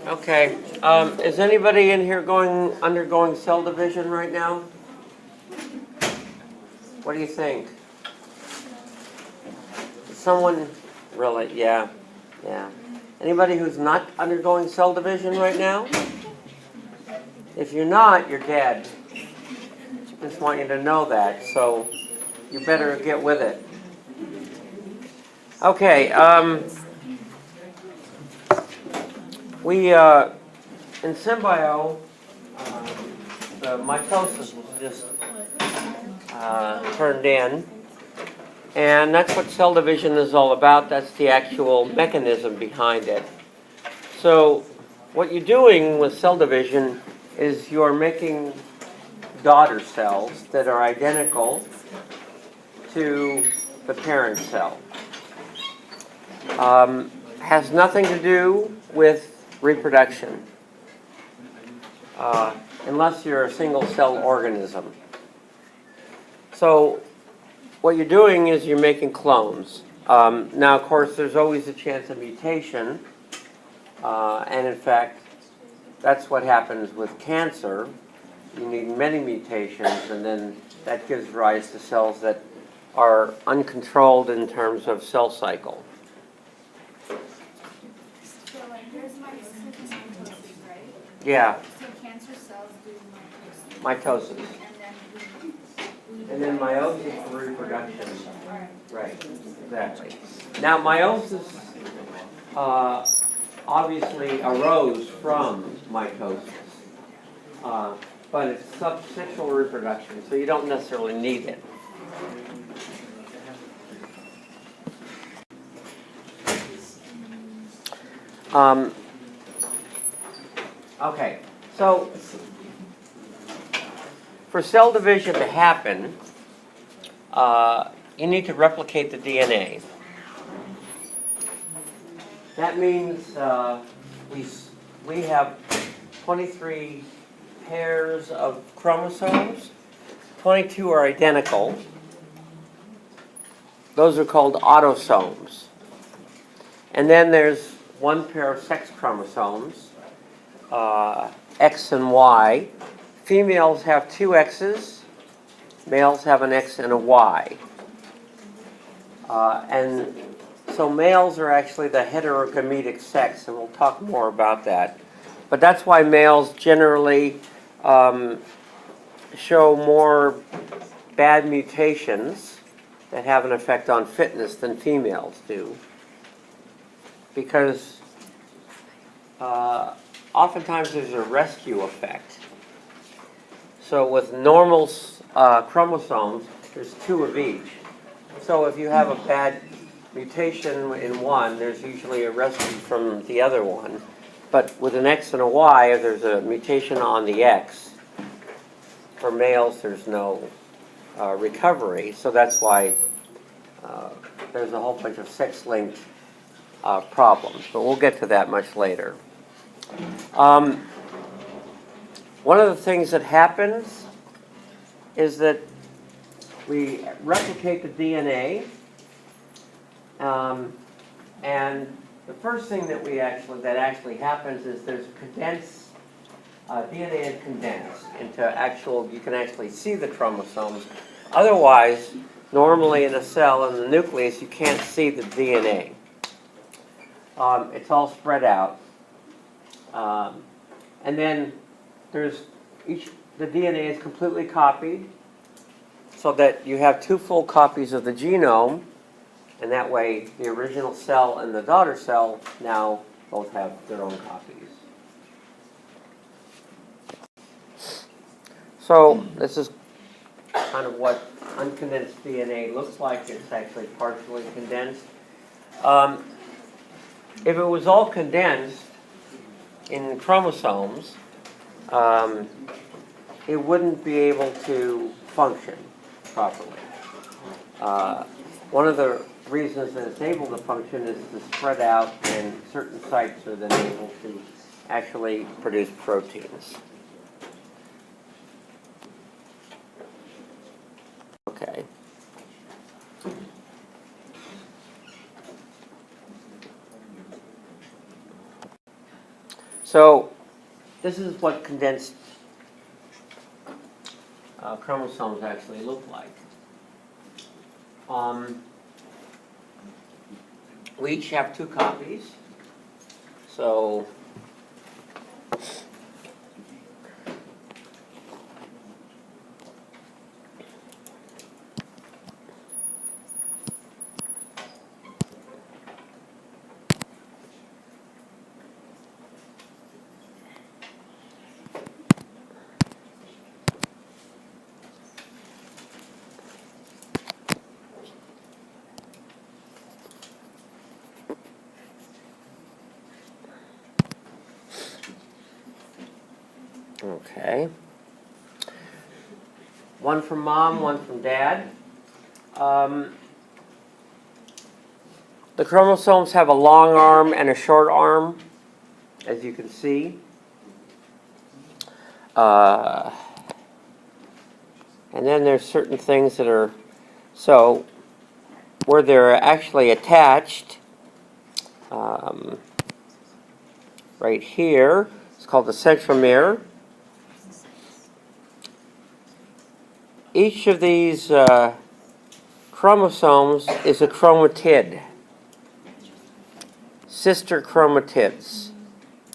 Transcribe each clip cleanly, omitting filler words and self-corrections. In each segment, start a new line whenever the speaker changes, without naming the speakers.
Okay. Is anybody in here undergoing cell division right now? What do you think? Someone really? Yeah. Anybody who's not undergoing cell division right now? If you're not, you're dead. Just want you to know that, so you better get with it. Okay. We in Symbio, the mitosis was just turned in, and that's what cell division is all about. That's the actual mechanism behind it. So what you're doing with cell division is you're making daughter cells that are identical to the parent cell. Has nothing to do with reproduction, unless you're a single cell organism. So what you're doing is you're making clones. Now, of course, there's always a chance of mutation, and in fact, that's what happens with cancer. You need many mutations, and then that gives rise to cells that are uncontrolled in terms of cell cycle.
So like there's mitosis, right?
Yeah.
So cancer cells do
Mitosis. And then meiosis for reproduction.
Alright.
Right, exactly. Now, meiosis obviously arose from mitosis, but it's subsexual reproduction, so you don't necessarily need it. Okay, so for cell division to happen, you need to replicate the DNA. That means we have 23 pairs of chromosomes. 22 are identical. Those are called autosomes. And then there's one pair of sex chromosomes, X and Y. Females have 2 X's. Males have an X and a Y. And so males are actually the heterogametic sex, and we'll talk more about that. But that's why males generally show more bad mutations that have an effect on fitness than females do. Because oftentimes there's a rescue effect. So with normal chromosomes, there's 2 of each. So if you have a bad mutation in one, there's usually a rescue from the other one. But with an X and a Y, if there's a mutation on the X, for males there's no recovery. So that's why there's a whole bunch of sex-linked problems. But we'll get to that much later. One of the things that happens is that we replicate the DNA, and the first thing that actually happens is there's condensed DNA is condensed into actual. You can actually see the chromosomes. Otherwise, normally in a cell in the nucleus, you can't see the DNA. It's all spread out, and then the DNA is completely copied, so that you have 2 full copies of the genome, and that way the original cell and the daughter cell now both have their own copies. So this is kind of what uncondensed DNA looks like. It's actually partially condensed. If it was all condensed in chromosomes, it wouldn't be able to function properly. One of the reasons that it's able to function is to spread out, and certain sites are then able to actually produce proteins. Okay. So this is what condensed chromosomes actually look like. We each have 2 copies. So okay. One from mom, one from dad. The chromosomes have a long arm and a short arm, as you can see. And then there's certain things that are, so where they're actually attached, right here, it's called the centromere. Each of these chromosomes is a chromatid, sister chromatids,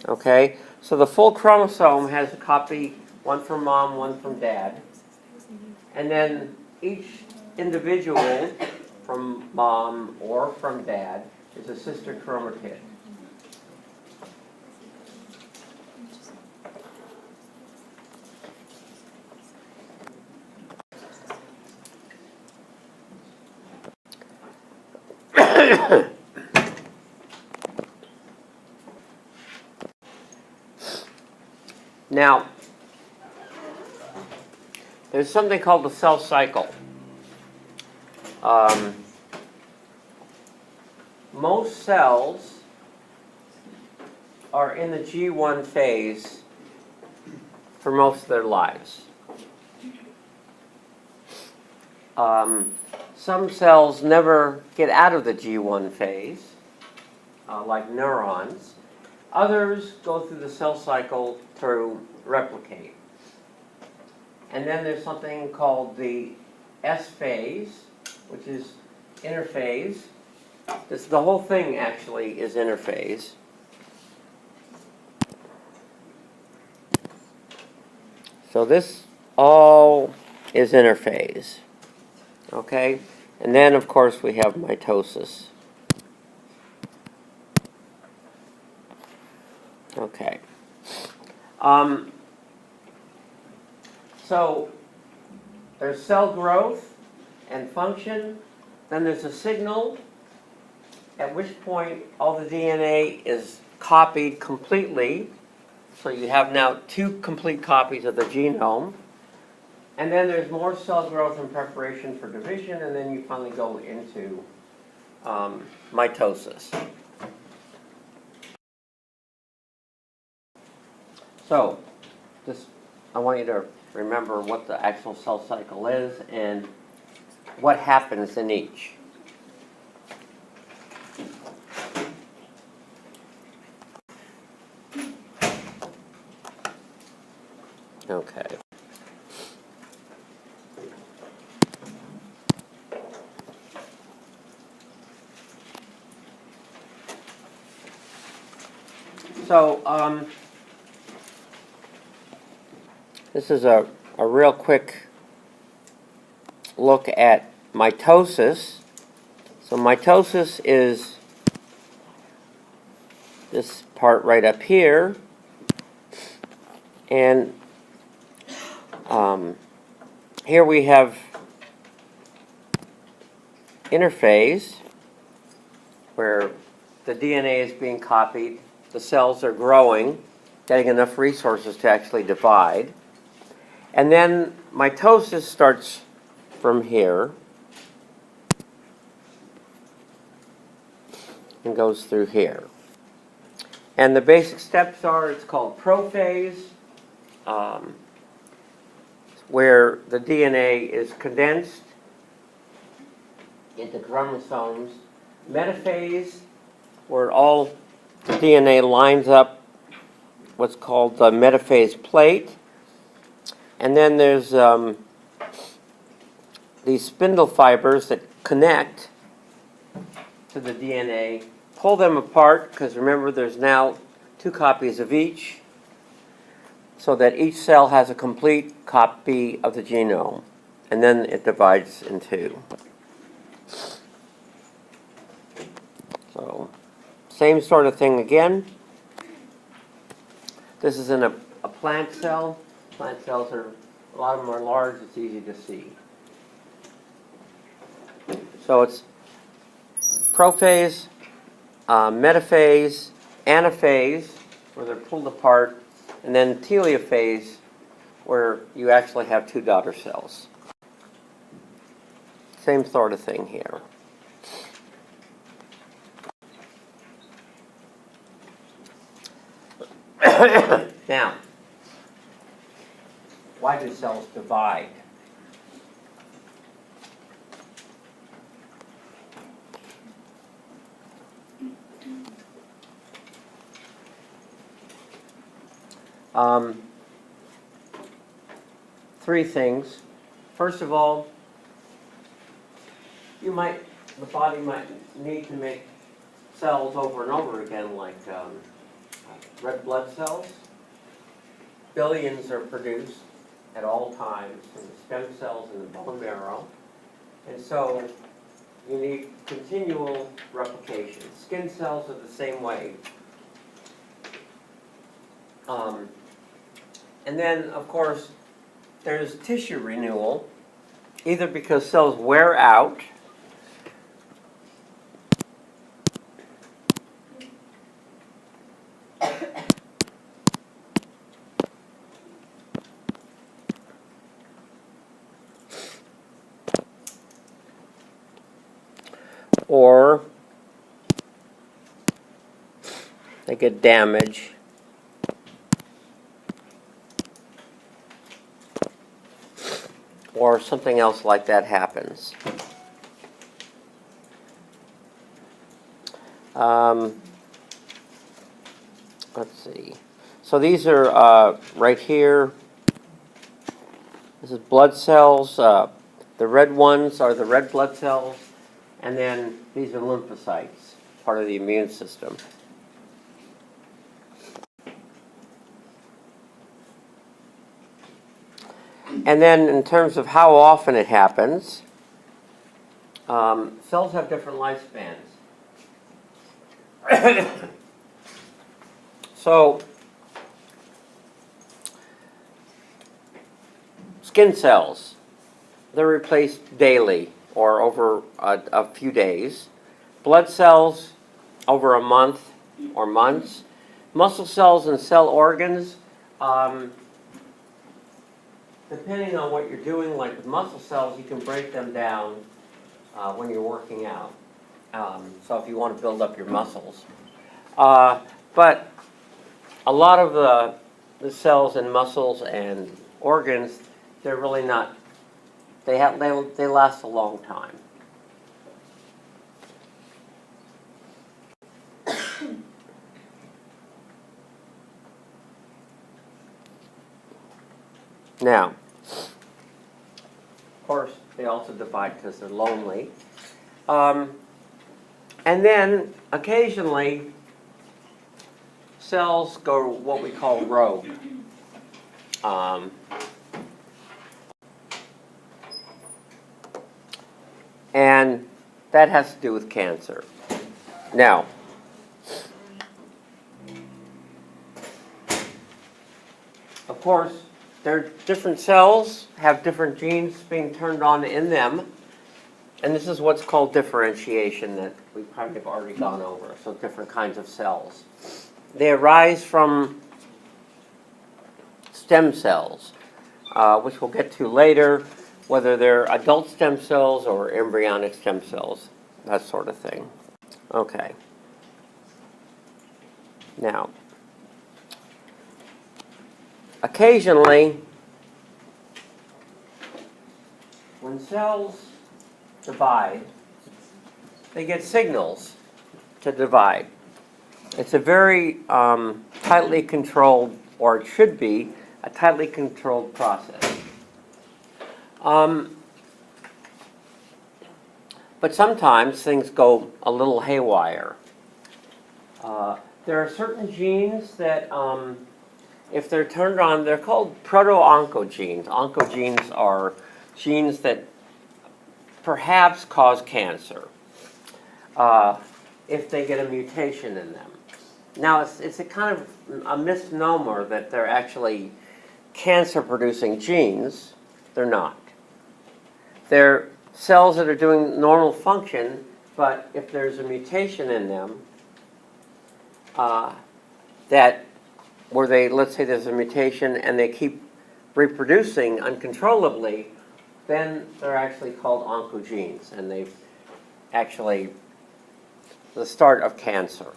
okay? So the full chromosome has a copy, one from mom, one from dad. And then each individual from mom or from dad is a sister chromatid. Now, there's something called the cell cycle. Most cells are in the G1 phase for most of their lives. Some cells never get out of the G1 phase, like neurons. Others go through the cell cycle to replicate. And then there's something called the S phase, which is interphase. The whole thing actually is interphase. So this all is interphase. Okay? And then, of course, we have mitosis. Okay. So there's cell growth and function. Then there's a signal, at which point all the DNA is copied completely. So you have now 2 complete copies of the genome. And then there's more cell growth and preparation for division, and then you finally go into mitosis. So, I want you to remember what the actual cell cycle is and what happens in each. Okay. So, this is a real quick look at mitosis. So mitosis is this part right up here. And here we have interphase, where the DNA is being copied, the cells are growing, getting enough resources to actually divide. And then mitosis starts from here. and goes through here. And the basic steps are, it's called prophase, where the DNA is condensed into chromosomes. Metaphase, where all the DNA lines up, what's called the metaphase plate. And then there's these spindle fibers that connect to the DNA. Pull them apart, because remember there's now 2 copies of each, so that each cell has a complete copy of the genome. And then it divides in 2. So, same sort of thing again. This is in a plant cell. Plant cells are, a lot of them are large, it's easy to see. So it's prophase, metaphase, anaphase, where they're pulled apart, and then telophase, where you actually have 2 daughter cells. Same sort of thing here. Now, why do cells divide? Three things. First of all, the body might need to make cells over and over again, like red blood cells. Billions are produced at all times from the stem cells in the bone marrow. And so you need continual replication. Skin cells are the same way. And then, of course, there's tissue renewal, either because cells wear out, or they get damaged, or something else like that happens. Let's see. So these are right here. This is blood cells. The red ones are the red blood cells. And then these are lymphocytes, part of the immune system. And then in terms of how often it happens, cells have different lifespans. So, skin cells, they're replaced daily or over a few days. Blood cells, over a month or months. Muscle cells and cell organs, depending on what you're doing, like with muscle cells, you can break them down when you're working out. So if you want to build up your muscles. But a lot of the cells and muscles and organs, they're really not, they last a long time. Now, of course, they also divide because they're lonely. And then, occasionally, cells go what we call rogue. And that has to do with cancer. Now, of course, they're different cells, have different genes being turned on in them. And this is what's called differentiation that we probably have already gone over. So different kinds of cells. They arise from stem cells, which we'll get to later, whether they're adult stem cells or embryonic stem cells, that sort of thing. Okay. Now, occasionally, when cells divide, they get signals to divide. It's a very tightly controlled, or it should be, a tightly controlled process. But sometimes things go a little haywire. There are certain genes that, if they're turned on, they're called proto-oncogenes. Oncogenes are genes that perhaps cause cancer if they get a mutation in them. Now, it's a kind of a misnomer that they're actually cancer-producing genes. They're not. They're cells that are doing normal function, but if there's a mutation in them, let's say there's a mutation and they keep reproducing uncontrollably, then they're actually called oncogenes, and they've actually the start of cancer.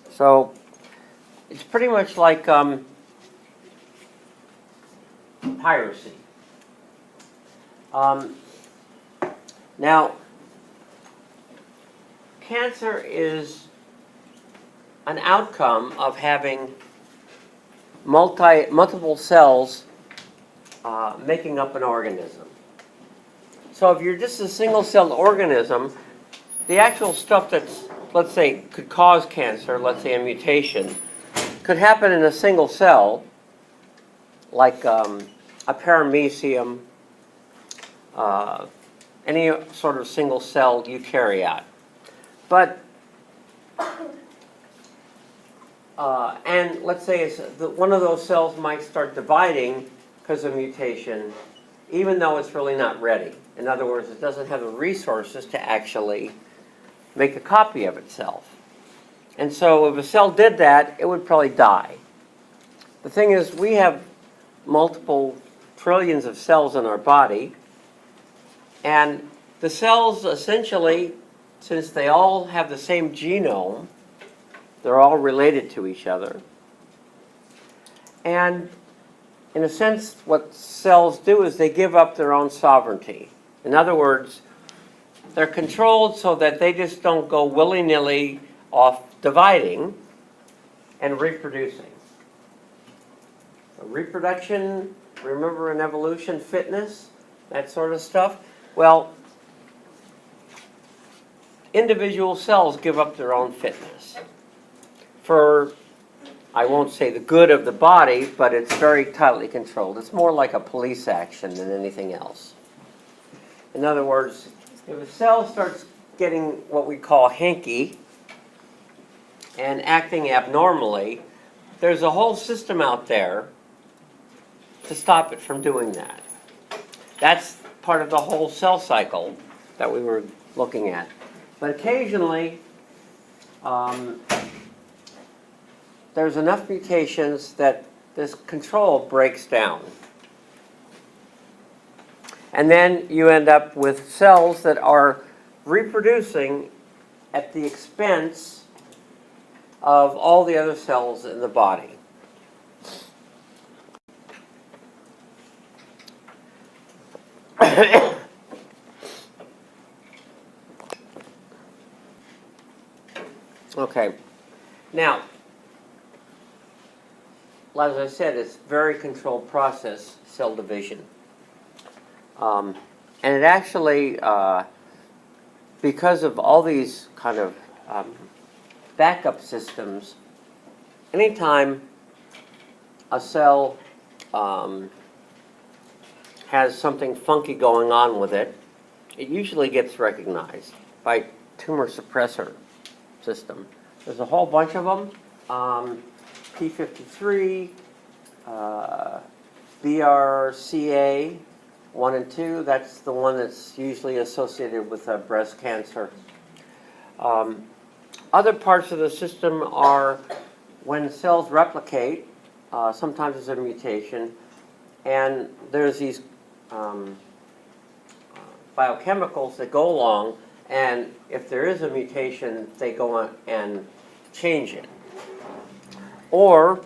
So it's pretty much like piracy. Now, cancer is an outcome of having multiple cells making up an organism. So if you're just a single-celled organism, the actual stuff that's, let's say, could cause cancer, let's say a mutation, could happen in a single cell, like a paramecium, any sort of single cell eukaryote. But, and let's say one of those cells might start dividing because of mutation, even though it's really not ready. In other words, it doesn't have the resources to actually make a copy of itself. And so if a cell did that, it would probably die. The thing is, we have multiple trillions of cells in our body, and the cells essentially, since they all have the same genome, they're all related to each other. And in a sense, what cells do is they give up their own sovereignty. In other words, they're controlled so that they just don't go willy-nilly off dividing and reproducing. So reproduction, remember in evolution, fitness, that sort of stuff? Well, individual cells give up their own fitness for, I won't say the good of the body, but it's very tightly controlled. It's more like a police action than anything else. In other words, if a cell starts getting what we call hinky and acting abnormally, there's a whole system out there to stop it from doing that. That's part of the whole cell cycle that we were looking at. But occasionally, there's enough mutations that this control breaks down. And then you end up with cells that are reproducing at the expense of all the other cells in the body. Okay. Now, as I said, it's a very controlled process, cell division. And it actually, because of all these kind of backup systems, anytime a cell has something funky going on with it, it usually gets recognized by tumor suppressor system. There's a whole bunch of them. P53, BRCA 1 and 2, that's the one that's usually associated with breast cancer. Other parts of the system are when cells replicate, sometimes there's a mutation, and there's these biochemicals that go along And if there is a mutation, they go on and change it. Or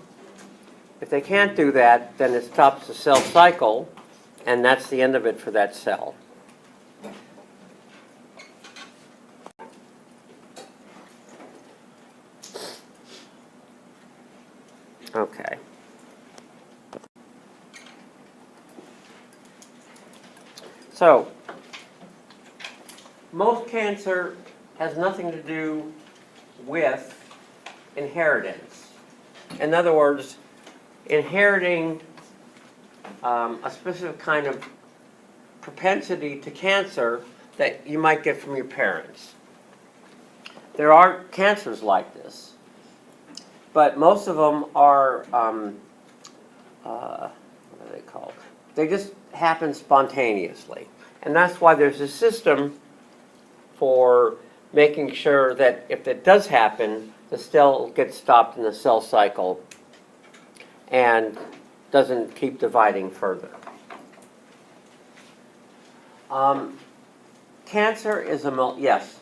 if they can't do that, then it stops the cell cycle, and that's the end of it for that cell. Okay. So, most cancer has nothing to do with inheritance. In other words, inheriting a specific kind of propensity to cancer that you might get from your parents. There are cancers like this, but most of them are, what are they called? They just happen spontaneously. And that's why there's a system for making sure that if it does happen, the cell gets stopped in the cell cycle and doesn't keep dividing further. Cancer is a yes.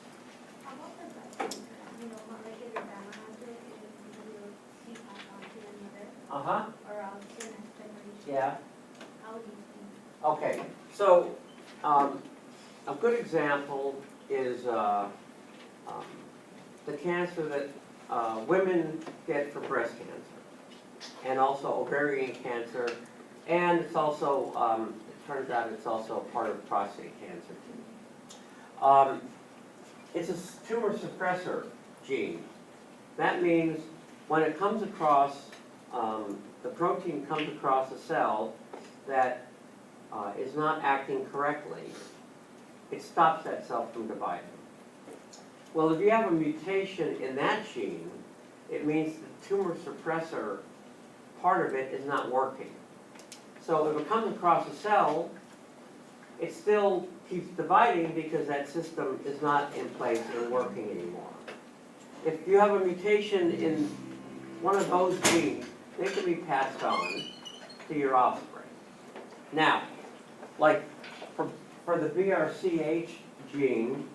How about the breast cancer? You know, how like if your grandma has it, she passed on to your mother, or else the next generation.
Yeah.
How would you think?
Okay. So a good example is the cancer that women get for breast cancer, and also ovarian cancer, and it's also, it turns out it's also a part of prostate cancer too. It's a tumor suppressor gene. That means when it comes across, the protein comes across a cell that is not acting correctly, it stops that cell from dividing. Well, if you have a mutation in that gene, it means the tumor suppressor part of it is not working. So if it comes across a cell, it still keeps dividing because that system is not in place and working anymore. If you have a mutation in one of those genes, they can be passed on to your offspring. Now, like for the BRCH gene,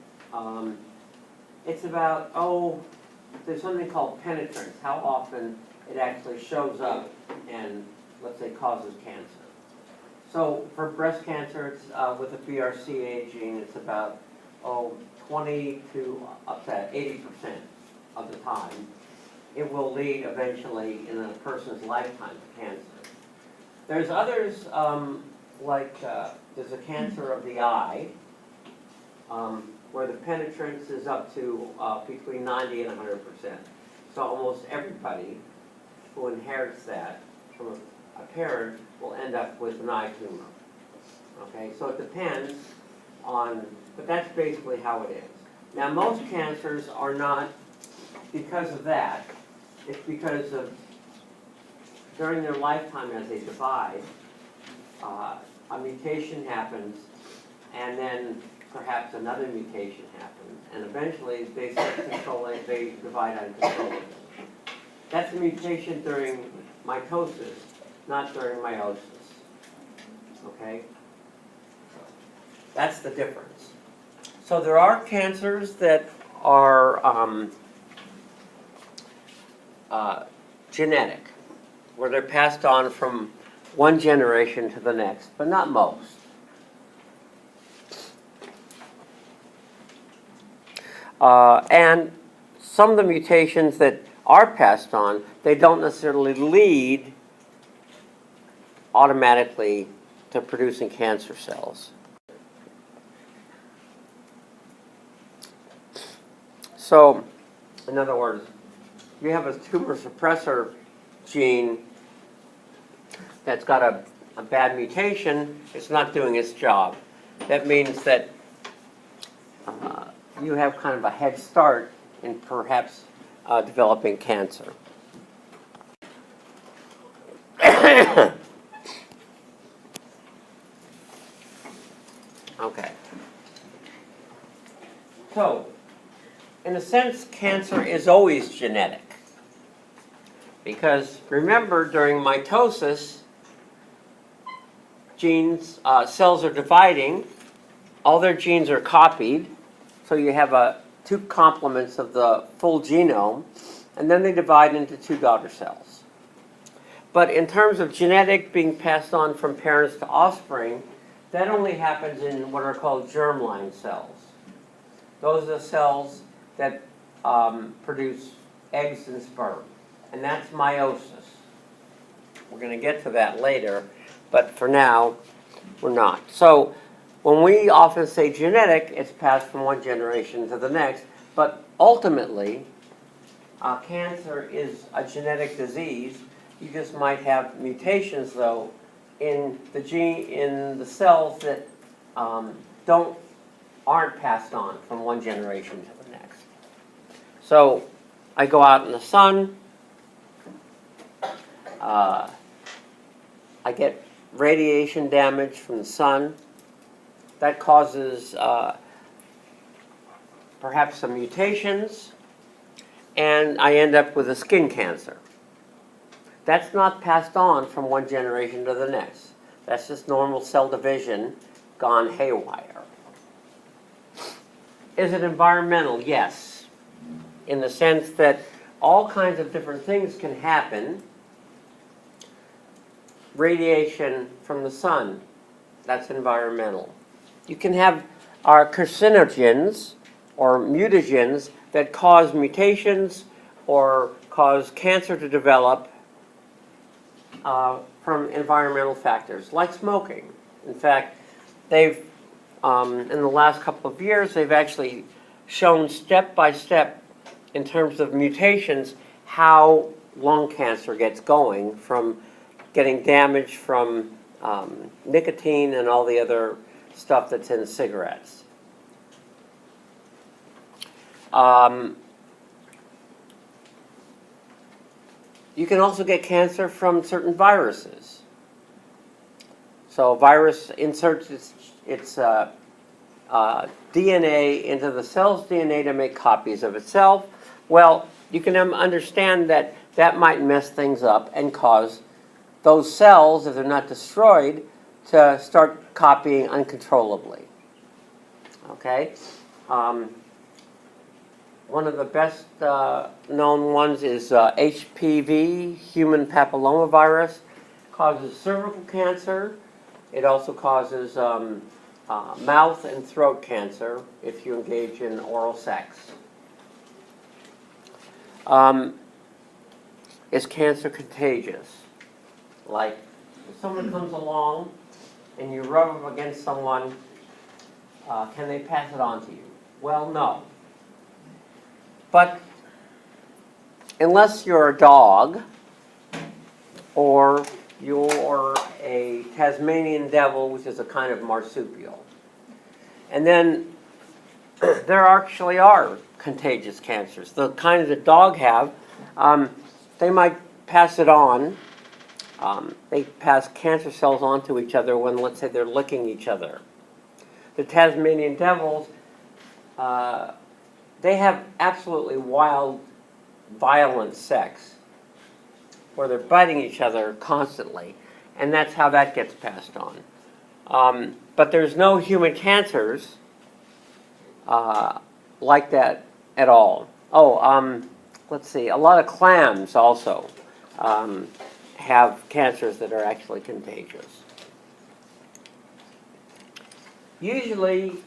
it's about, there's something called penetrance, how often it actually shows up and, let's say, causes cancer. So for breast cancer, it's with the BRCA gene, it's about 20 to up to 80% of the time. It will lead eventually in a person's lifetime to cancer. There's others there's a cancer of the eye, where the penetrance is up to between 90 and 100%. So almost everybody who inherits that from a parent will end up with an eye tumor. Okay, so it depends on, but that's basically how it is. Now most cancers are not because of that. It's because of during their lifetime as they divide, a mutation happens, and then perhaps another mutation happens, and eventually they start controlling, they divide uncontrollably. That's a mutation during mitosis, not during meiosis. Okay? That's the difference. So there are cancers that are genetic, where they're passed on from one generation to the next, but not most. And some of the mutations that are passed on, they don't necessarily lead automatically to producing cancer cells. So, in other words, you have a tumor suppressor gene that's got a bad mutation, it's not doing its job. That means that you have kind of a head start in perhaps developing cancer. Okay. So, in a sense, cancer is always genetic. Because remember, during mitosis, cells are dividing, all their genes are copied, So you have two complements of the full genome, and then they divide into two daughter cells. But in terms of genetic being passed on from parents to offspring, that only happens in what are called germline cells. Those are the cells that produce eggs and sperm, and that's meiosis. We're going to get to that later, but for now, we're not. So when we often say genetic, it's passed from one generation to the next, but ultimately, cancer is a genetic disease. You just might have mutations, though, in the cells that aren't passed on from one generation to the next. So I go out in the sun. I get radiation damage from the sun. That causes perhaps some mutations, and I end up with a skin cancer. That's not passed on from one generation to the next. That's just normal cell division gone haywire. Is it environmental? Yes, in the sense that all kinds of different things can happen. Radiation from the sun, that's environmental. You can have our carcinogens or mutagens that cause mutations or cause cancer to develop from environmental factors, like smoking. In fact, they've, in the last couple of years, they've actually shown step by step in terms of mutations how lung cancer gets going from getting damage from nicotine and all the other stuff that's in cigarettes. You can also get cancer from certain viruses. So a virus inserts its DNA into the cell's DNA to make copies of itself. Well, you can understand that that might mess things up and cause those cells, if they're not destroyed, to start copying uncontrollably. Okay? One of the best known ones is HPV, human papillomavirus. Causes cervical cancer. It also causes mouth and throat cancer if you engage in oral sex. Is cancer contagious? Like, if someone comes along and you rub them against someone, can they pass it on to you? Well, no. But unless you're a dog or you're a Tasmanian devil, which is a kind of marsupial. And then there actually are contagious cancers. The kinds that dogs have, they might pass it on. They pass cancer cells onto each other when, let's say, they're licking each other. The Tasmanian devils, they have absolutely wild, violent sex, where they're biting each other constantly, and that's how that gets passed on. But there's no human cancers like that at all. Oh, let's see, a lot of clams also have cancers that are actually contagious. Usually,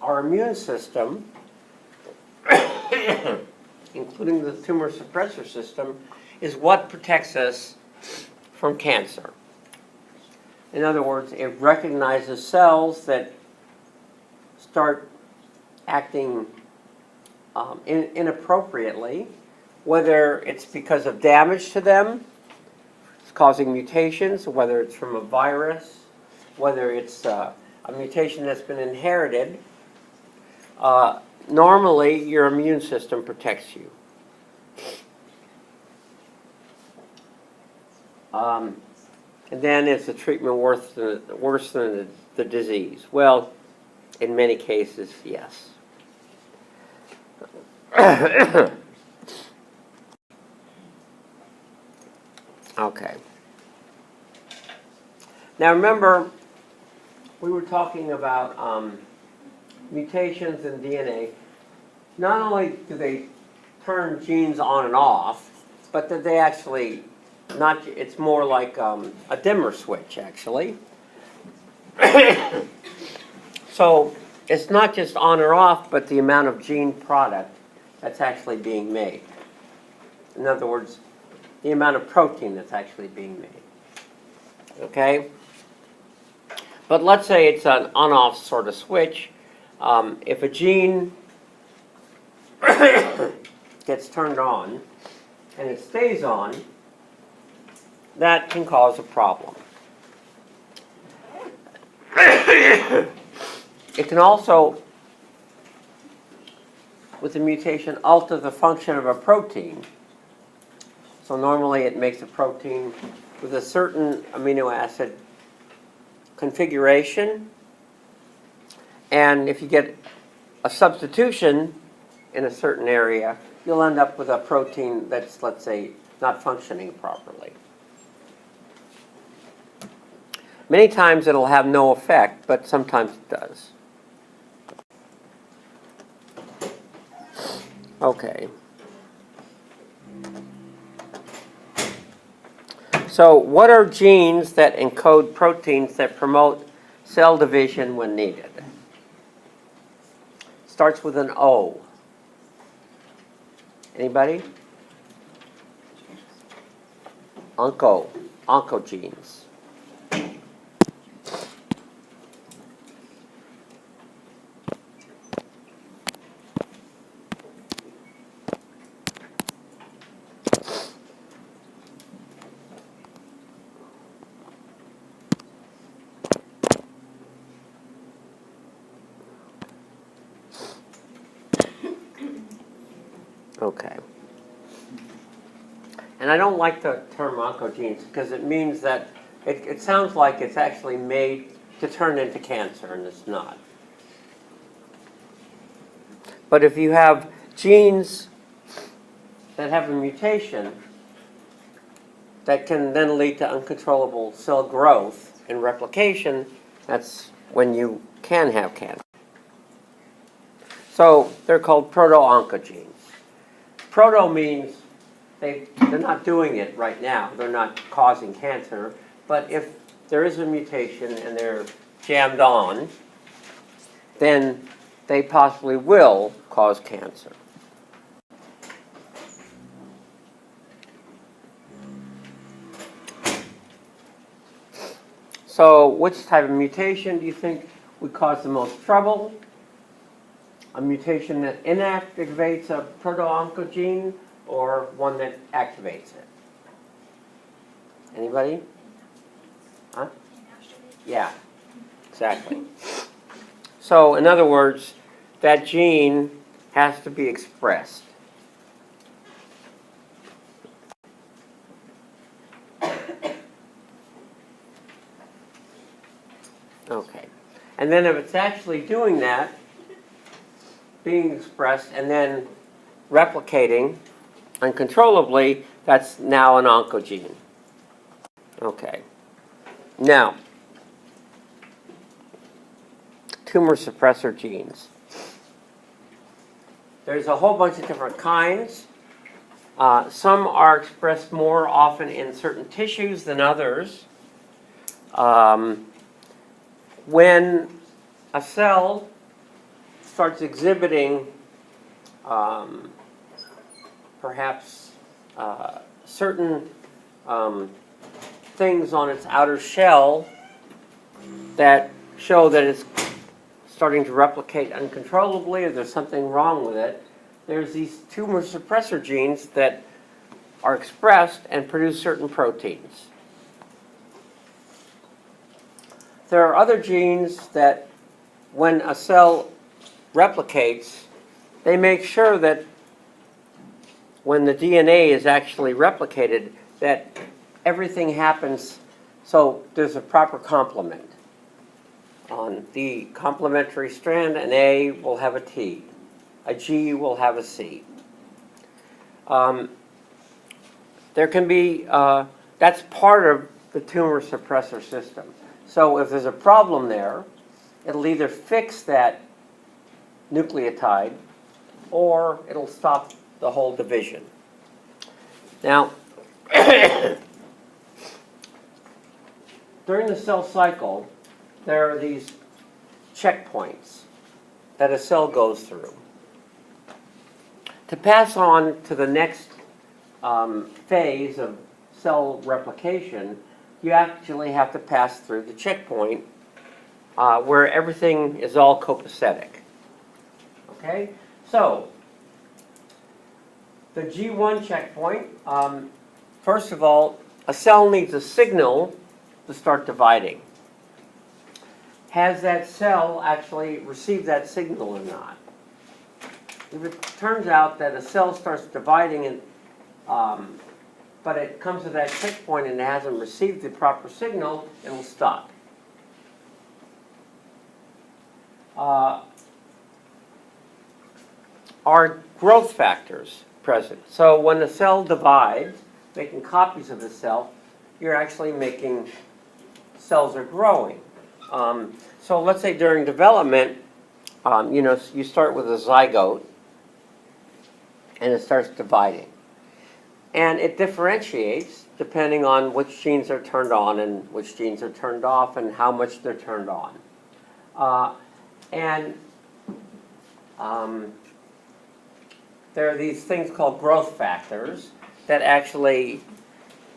our immune system, including the tumor suppressor system, is what protects us from cancer. In other words, it recognizes cells that start acting inappropriately, whether it's because of damage to them, it's causing mutations, whether it's from a virus, whether it's a mutation that's been inherited. Normally, your immune system protects you. And then is the treatment worse than the disease? Well, in many cases, yes. Okay. Now remember, we were talking about mutations in DNA, not only do they turn genes on and off, but that they actually, it's more like a dimmer switch, actually. So it's not just on or off, but the amount of gene product that's actually being made. In other words, the amount of protein that's actually being made. Okay? But let's say it's an on-off sort of switch. If a gene gets turned on and it stays on, that can cause a problem. It can also, with a mutation, alter the function of a protein. So normally it makes a protein with a certain amino acid configuration, and if you get a substitution in a certain area, you'll end up with a protein that's, let's say, not functioning properly. Many times it'll have no effect, but sometimes it does. Okay. So what are genes that encode proteins that promote cell division when needed? Starts with an O. Anybody? Oncogenes. Okay. And I don't like the term oncogenes because it means that it sounds like it's actually made to turn into cancer, and it's not. But if you have genes that have a mutation that can then lead to uncontrollable cell growth and replication, that's when you can have cancer. So they're called proto-oncogenes. Proto means they're not doing it right now. They're not causing cancer. But if there is a mutation and they're jammed on, then they possibly will cause cancer. So which type of mutation do you think would cause the most trouble? A mutation that inactivates a proto-oncogene or one that activates it? Anybody? Huh? Yeah, exactly. So in other words, that gene has to be expressed. Okay. And then if it's actually doing that, being expressed and then replicating uncontrollably, that's now an oncogene. Okay. Now, tumor suppressor genes. There's a whole bunch of different kinds. Some are expressed more often in certain tissues than others. When a cell starts exhibiting perhaps certain things on its outer shell that show that it's starting to replicate uncontrollably or there's something wrong with it, there's these tumor suppressor genes that are expressed and produce certain proteins. There are other genes that when a cell replicates, they make sure that when the DNA is actually replicated, that everything happens so there's a proper complement. On the complementary strand, an A will have a T. A G will have a C. There can be, that's part of the tumor suppressor system. So if there's a problem there, it'll either fix that nucleotide, or it'll stop the whole division. Now, during the cell cycle, there are these checkpoints that a cell goes through. To pass on to the next phase of cell replication, you actually have to pass through the checkpoint where everything is all copacetic. Okay? So, the G1 checkpoint, first of all, a cell needs a signal to start dividing. Has that cell actually received that signal or not? If it turns out that a cell starts dividing, and, but it comes to that checkpoint and it hasn't received the proper signal, it will stop. Are growth factors present? So when the cell divides, making copies of the cell, you're actually making cells are growing. So let's say during development, you start with a zygote and it starts dividing. And it differentiates depending on which genes are turned on and which genes are turned off and how much they're turned on. There are these things called growth factors that actually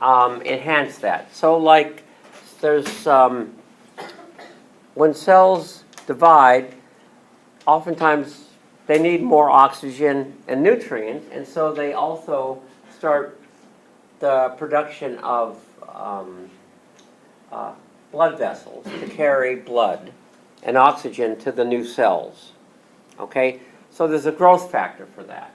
enhance that. So like there's, when cells divide, oftentimes they need more oxygen and nutrients, and so they also start the production of blood vessels to carry blood and oxygen to the new cells. Okay, so there's a growth factor for that.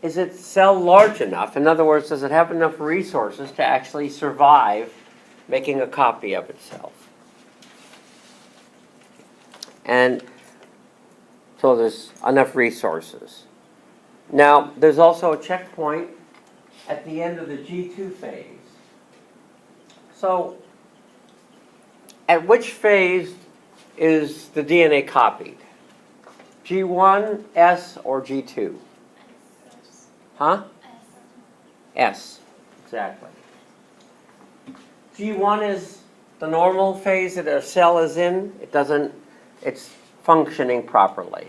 Is its cell large enough? In other words, does it have enough resources to actually survive making a copy of itself? And so there's enough resources. Now, there's also a checkpoint at the end of the G2 phase. So, at which phase is the DNA copied? G1, S, or G2? Huh? S, exactly. G1 is the normal phase that a cell is in. It's functioning properly.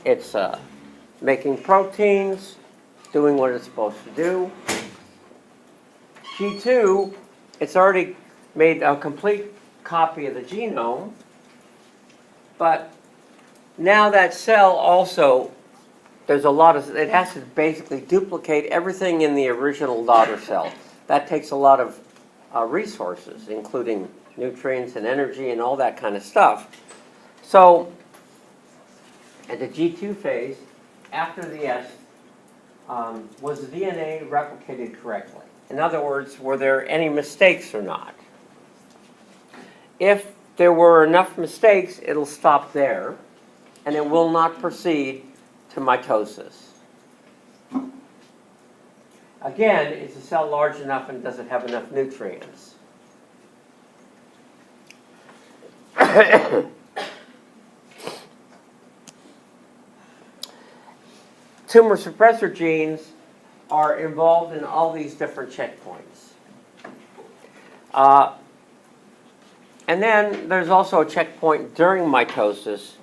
It's making proteins, doing what it's supposed to do. G2, it's already made a complete copy of the genome, but now that cell also, it has to basically duplicate everything in the original daughter cell. That takes a lot of resources, including nutrients and energy and all that kind of stuff. So, at the G2 phase, after the S, was the DNA replicated correctly? In other words, were there any mistakes or not? If there were enough mistakes, it'll stop there, and it will not proceed to mitosis. Again, is the cell large enough and does it have enough nutrients? Tumor suppressor genes are involved in all these different checkpoints. And then there's also a checkpoint during mitosis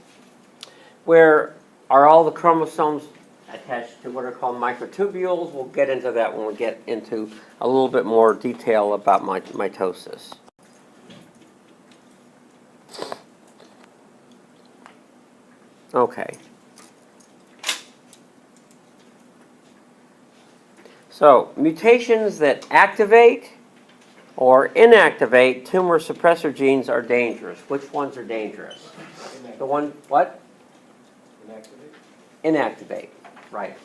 where are all the chromosomes attached to what are called microtubules. We'll get into that when we get into a little bit more detail about mitosis. Okay. So, mutations that activate or inactivate tumor suppressor genes are dangerous. Which ones are dangerous? The one, what? Inactivate, right.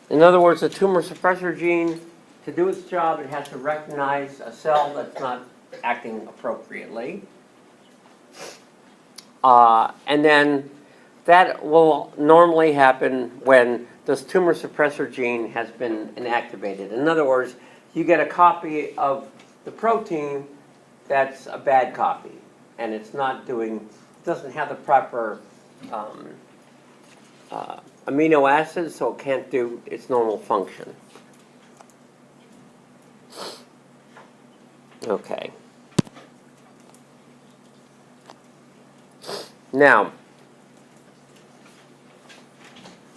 In other words, the tumor suppressor gene, to do its job, it has to recognize a cell that's not acting appropriately. And then that will normally happen when this tumor suppressor gene has been inactivated. In other words, you get a copy of the protein that's a bad copy, and it's not doing, it doesn't have the proper amino acids, so it can't do its normal function. Okay. Now,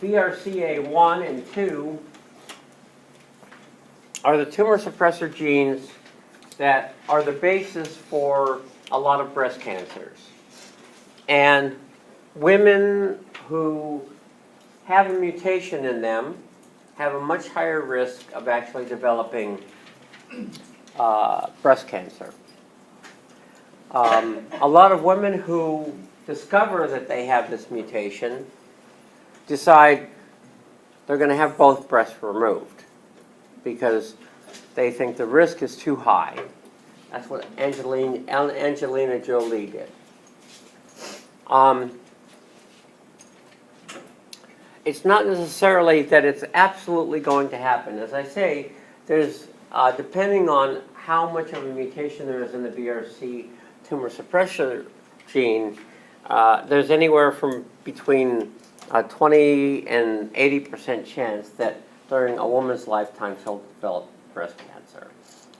BRCA1 and 2 are the tumor suppressor genes that are the basis for a lot of breast cancers. And women who have a mutation in them have a much higher risk of actually developing breast cancer. A lot of women who discover that they have this mutation decide they're going to have both breasts removed because they think the risk is too high. That's what Angelina Jolie did. It's not necessarily that it's absolutely going to happen. As I say, there's, depending on how much of a mutation there is in the BRC tumor suppressor gene, there's anywhere from between 20 and 80% chance that during a woman's lifetime she'll develop breast cancer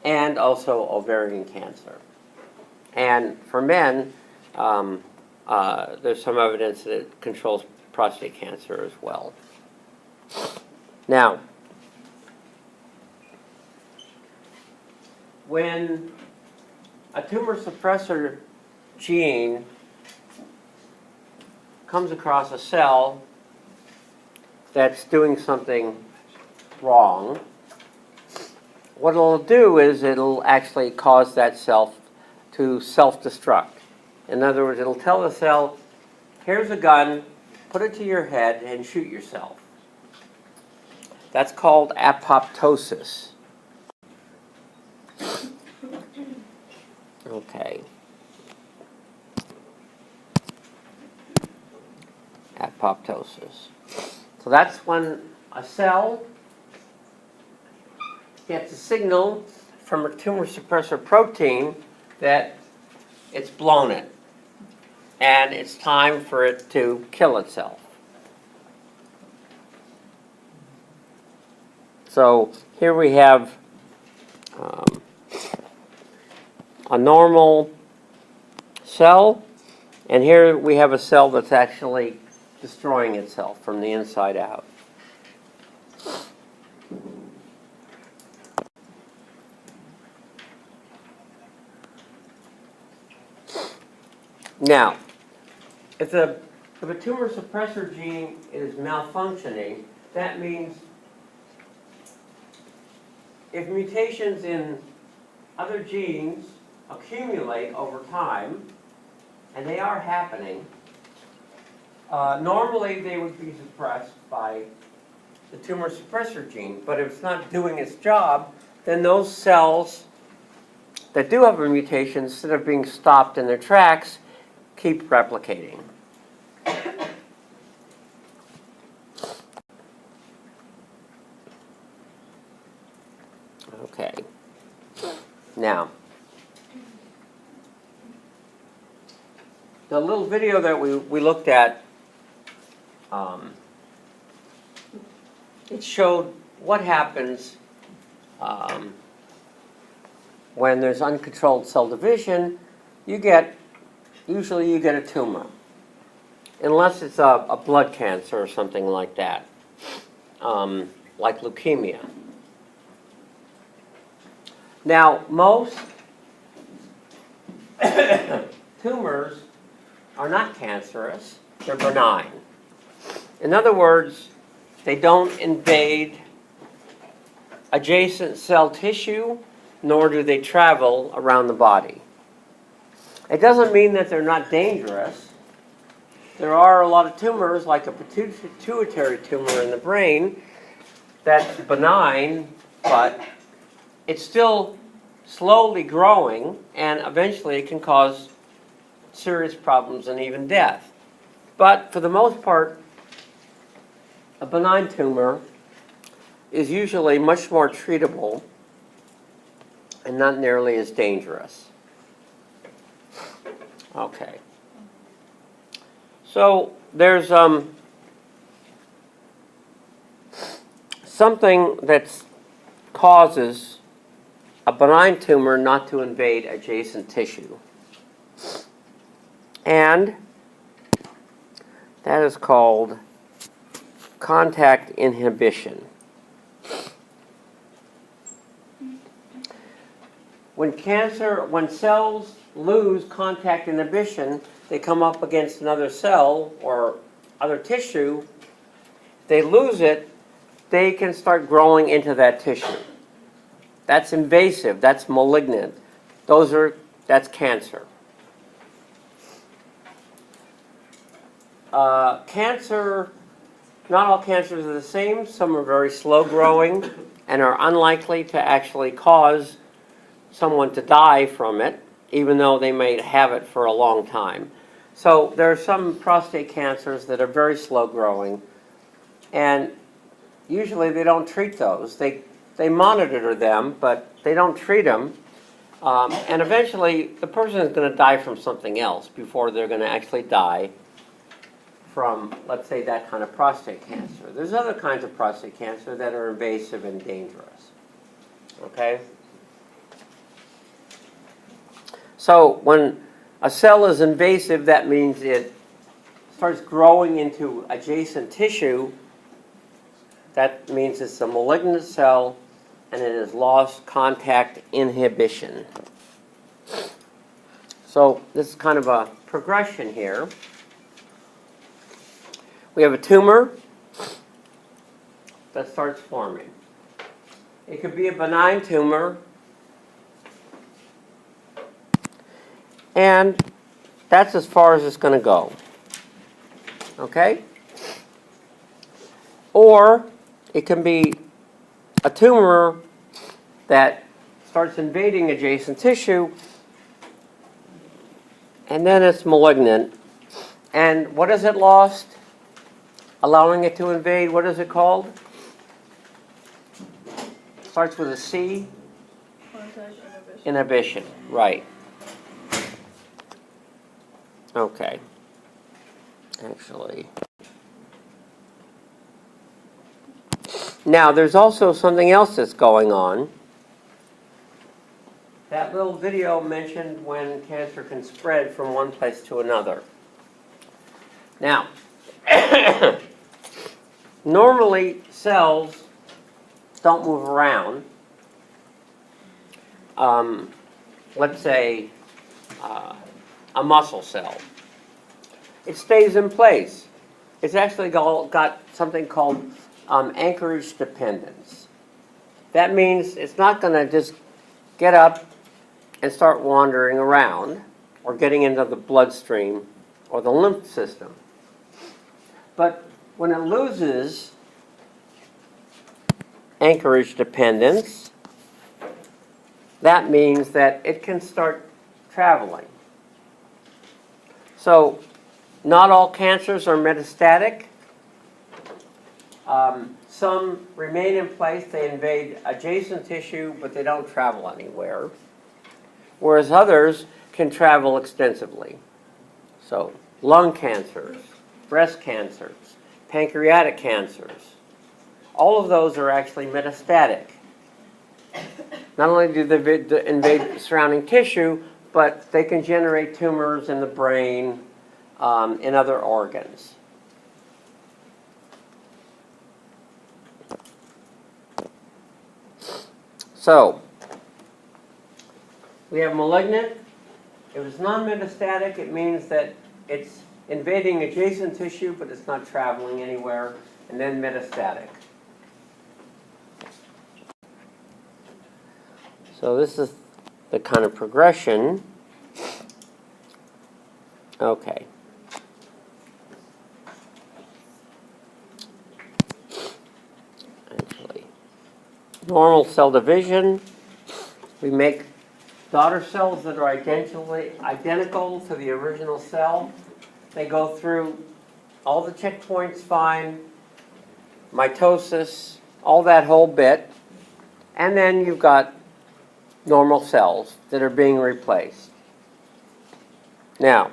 and also ovarian cancer. And for men, there's some evidence that it controls prostate cancer as well. Now, when a tumor suppressor gene comes across a cell that's doing something wrong, what it'll do is it'll actually cause that cell to self-destruct. In other words, it'll tell the cell, here's a gun, put it to your head and shoot yourself. That's called apoptosis. Okay. Apoptosis. So that's when a cell gets a signal from a tumor suppressor protein that it's blown it. And it's time for it to kill itself. So here we have a normal cell, and here we have a cell that's actually destroying itself from the inside out. Now, if a tumor suppressor gene is malfunctioning, that means if mutations in other genes accumulate over time, and they are happening, normally they would be suppressed by the tumor suppressor gene, but if it's not doing its job, then those cells that do have a mutation, instead of being stopped in their tracks, keep replicating. Okay. Now, the little video that we looked at, it showed what happens when there's uncontrolled cell division. Usually you get a tumor, unless it's a blood cancer or something like that, like leukemia. Now, most tumors are not cancerous, they're benign. In other words, they don't invade adjacent cell tissue, nor do they travel around the body. It doesn't mean that they're not dangerous. There are a lot of tumors, like a pituitary tumor in the brain, that's benign, but it's still slowly growing, and eventually it can cause serious problems and even death. But for the most part, a benign tumor is usually much more treatable and not nearly as dangerous. Okay. So there's something that causes a benign tumor not to invade adjacent tissue. And that is called contact inhibition. When cells lose contact inhibition, they come up against another cell or other tissue, they lose it, they can start growing into that tissue. That's invasive, that's malignant. That's cancer. Cancer, not all cancers are the same. Some are very slow growing and are unlikely to actually cause someone to die from it, even though they may have it for a long time. So there are some prostate cancers that are very slow growing, and usually they don't treat those. They monitor them, but they don't treat them. And eventually the person is going to die from something else before they're going to actually die from, let's say, that kind of prostate cancer. There's other kinds of prostate cancer that are invasive and dangerous. Okay? So when a cell is invasive, that means it starts growing into adjacent tissue. That means it's a malignant cell and it has lost contact inhibition. So this is kind of a progression here. We have a tumor that starts forming. It could be a benign tumor, and that's as far as it's going to go. Okay? Or it can be a tumor that starts invading adjacent tissue, and then it's malignant. And what has it lost? Allowing it to invade, what is it called? Starts with a C.
Contact inhibition.
Inhibition, right. Okay. Actually. Now, there's also something else that's going on. That little video mentioned when cancer can spread from one place to another. Now, normally cells don't move around. Let's say a muscle cell. It stays in place. It's actually got something called anchorage dependence. That means it's not going to just get up and start wandering around or getting into the bloodstream or the lymph system. But when it loses anchorage dependence, that means that it can start traveling. So not all cancers are metastatic. Some remain in place, they invade adjacent tissue, but they don't travel anywhere. Whereas others can travel extensively. So lung cancers, breast cancers, pancreatic cancers, all of those are actually metastatic. Not only do they invade surrounding tissue, but they can generate tumors in the brain, in other organs. So, we have malignant. If it's non-metastatic, it means that it's invading adjacent tissue, but it's not traveling anywhere. And then metastatic. So this is the kind of progression. Okay. Actually, normal cell division. We make daughter cells that are identical to the original cell. They go through all the checkpoints fine. mitosis, all that whole bit. And then you've got normal cells that are being replaced. Now,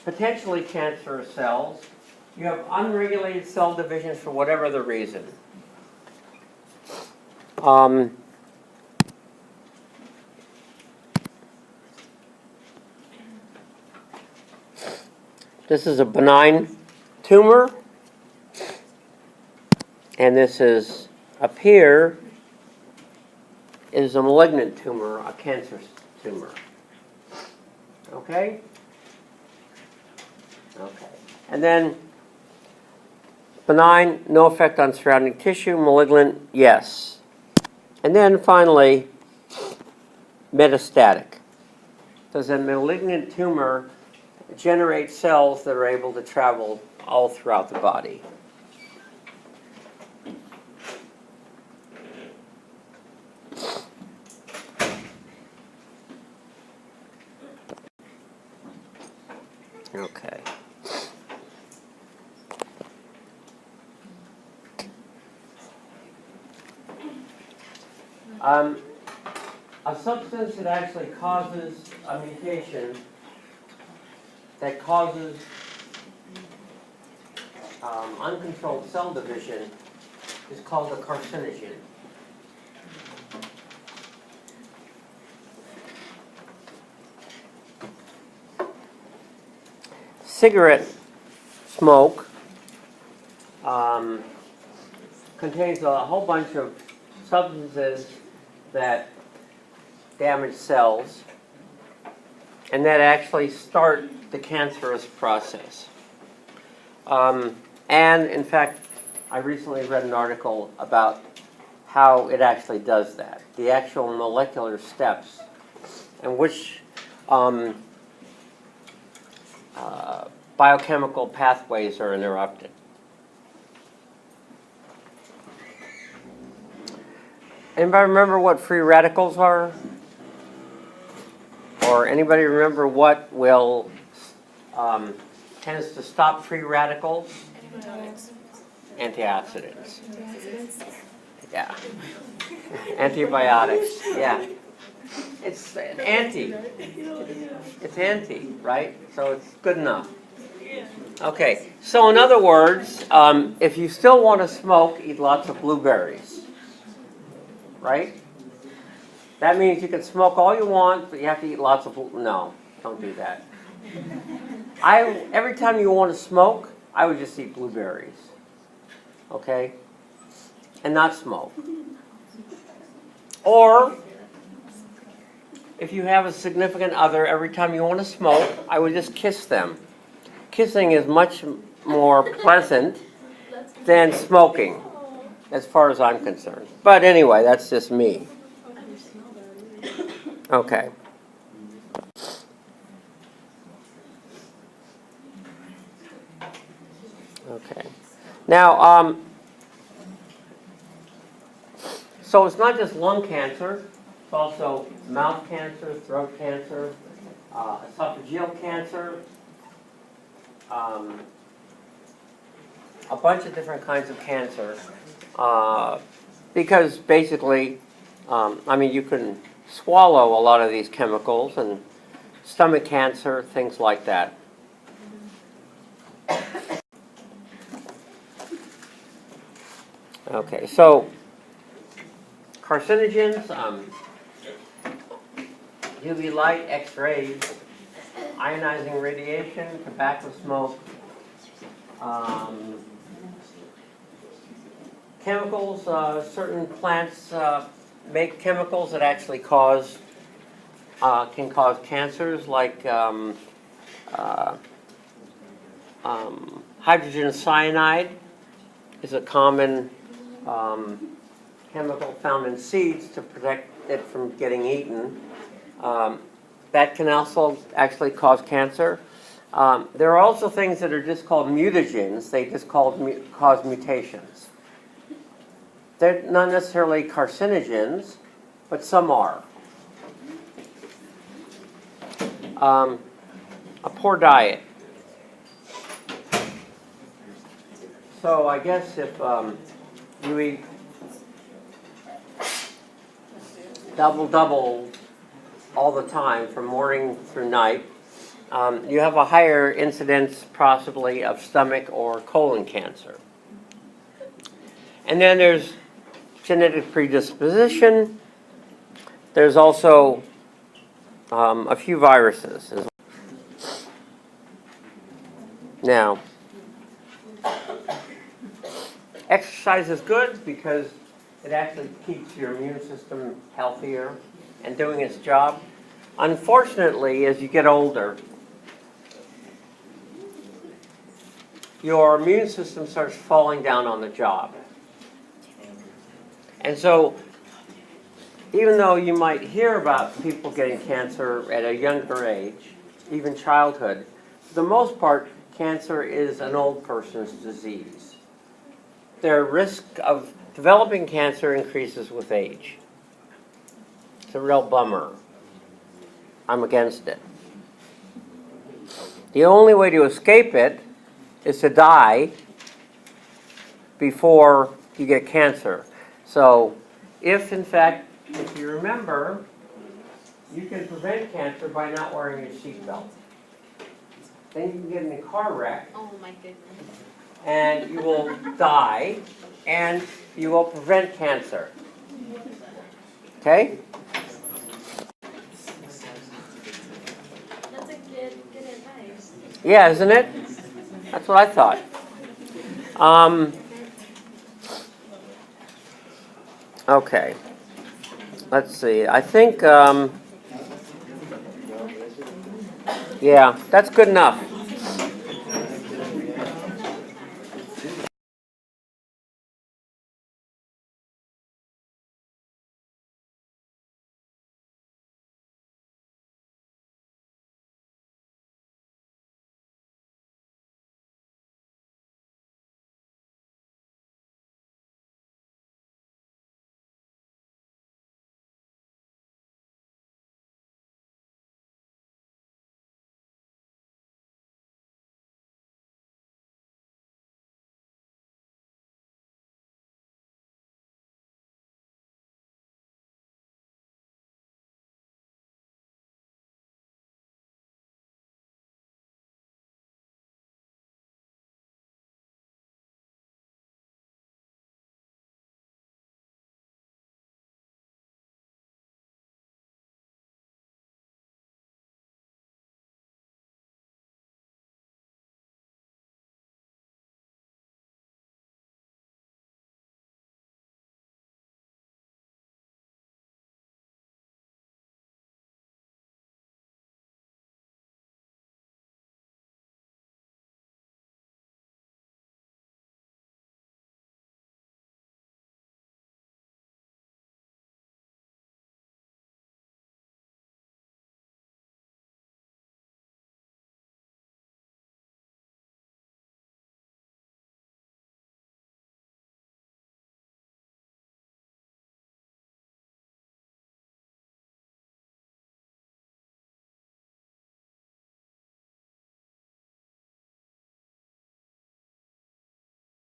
potentially cancerous cells, you have unregulated cell division for whatever the reason. This is a benign tumor, and this is up here is a malignant tumor, a cancer tumor. Okay? Okay. And then benign, no effect on surrounding tissue. Malignant, yes. And then finally, metastatic. Does a malignant tumor generate cells that are able to travel all throughout the body? Okay. A substance that actually causes a mutation that causes uncontrolled cell division is called a carcinogen. Cigarette smoke contains a whole bunch of substances that damage cells and that actually start the cancerous process. And in fact, I recently read an article about how it actually does that, the actual molecular steps and which biochemical pathways are interrupted. Anybody remember what free radicals are? Or anybody remember what will tends to stop free radicals? Antioxidants. Yeah. Antibiotics. Yeah. It's anti. It's anti, right? So it's good enough. Okay. So in other words, if you still want to smoke, eat lots of blueberries. Right? That means you can smoke all you want, but you have to eat lots of... No, don't do that. Every time you want to smoke, I would just eat blueberries. Okay? And not smoke. Or, if you have a significant other, every time you want to smoke, I would just kiss them. Kissing is much more pleasant than smoking, as far as I'm concerned. But anyway, that's just me. Okay. Okay. Now, so it's not just lung cancer, it's also mouth cancer, throat cancer, esophageal cancer, a bunch of different kinds of cancer, because basically, I mean, you can swallow a lot of these chemicals, and stomach cancer, things like that. Okay, so carcinogens, UV light, X-rays, ionizing radiation, tobacco smoke, chemicals, certain plants make chemicals that actually can cause cancers, like hydrogen cyanide is a common chemical found in seeds to protect it from getting eaten. That can also actually cause cancer. There are also things that are just called mutagens. They just cause mutations. They're not necessarily carcinogens, but some are. A poor diet. So I guess if you eat double all the time from morning through night, you have a higher incidence possibly of stomach or colon cancer. And then there's genetic predisposition. There's also a few viruses. Now, exercise is good because it actually keeps your immune system healthier and doing its job. Unfortunately, as you get older, your immune system starts falling down on the job. And so, even though you might hear about people getting cancer at a younger age, even childhood, for the most part, cancer is an old person's disease. Their risk of developing cancer increases with age. It's a real bummer. I'm against it. The only way to escape it is to die before you get cancer. So, if in fact, if you remember, you can prevent cancer by not wearing your seatbelt. Then you can get in a car wreck.
Oh my goodness.
And you will die, and you will prevent cancer. Okay?
That's a good advice.
Yeah, isn't it? That's what I thought. Okay. Let's see. I think, yeah, that's good enough.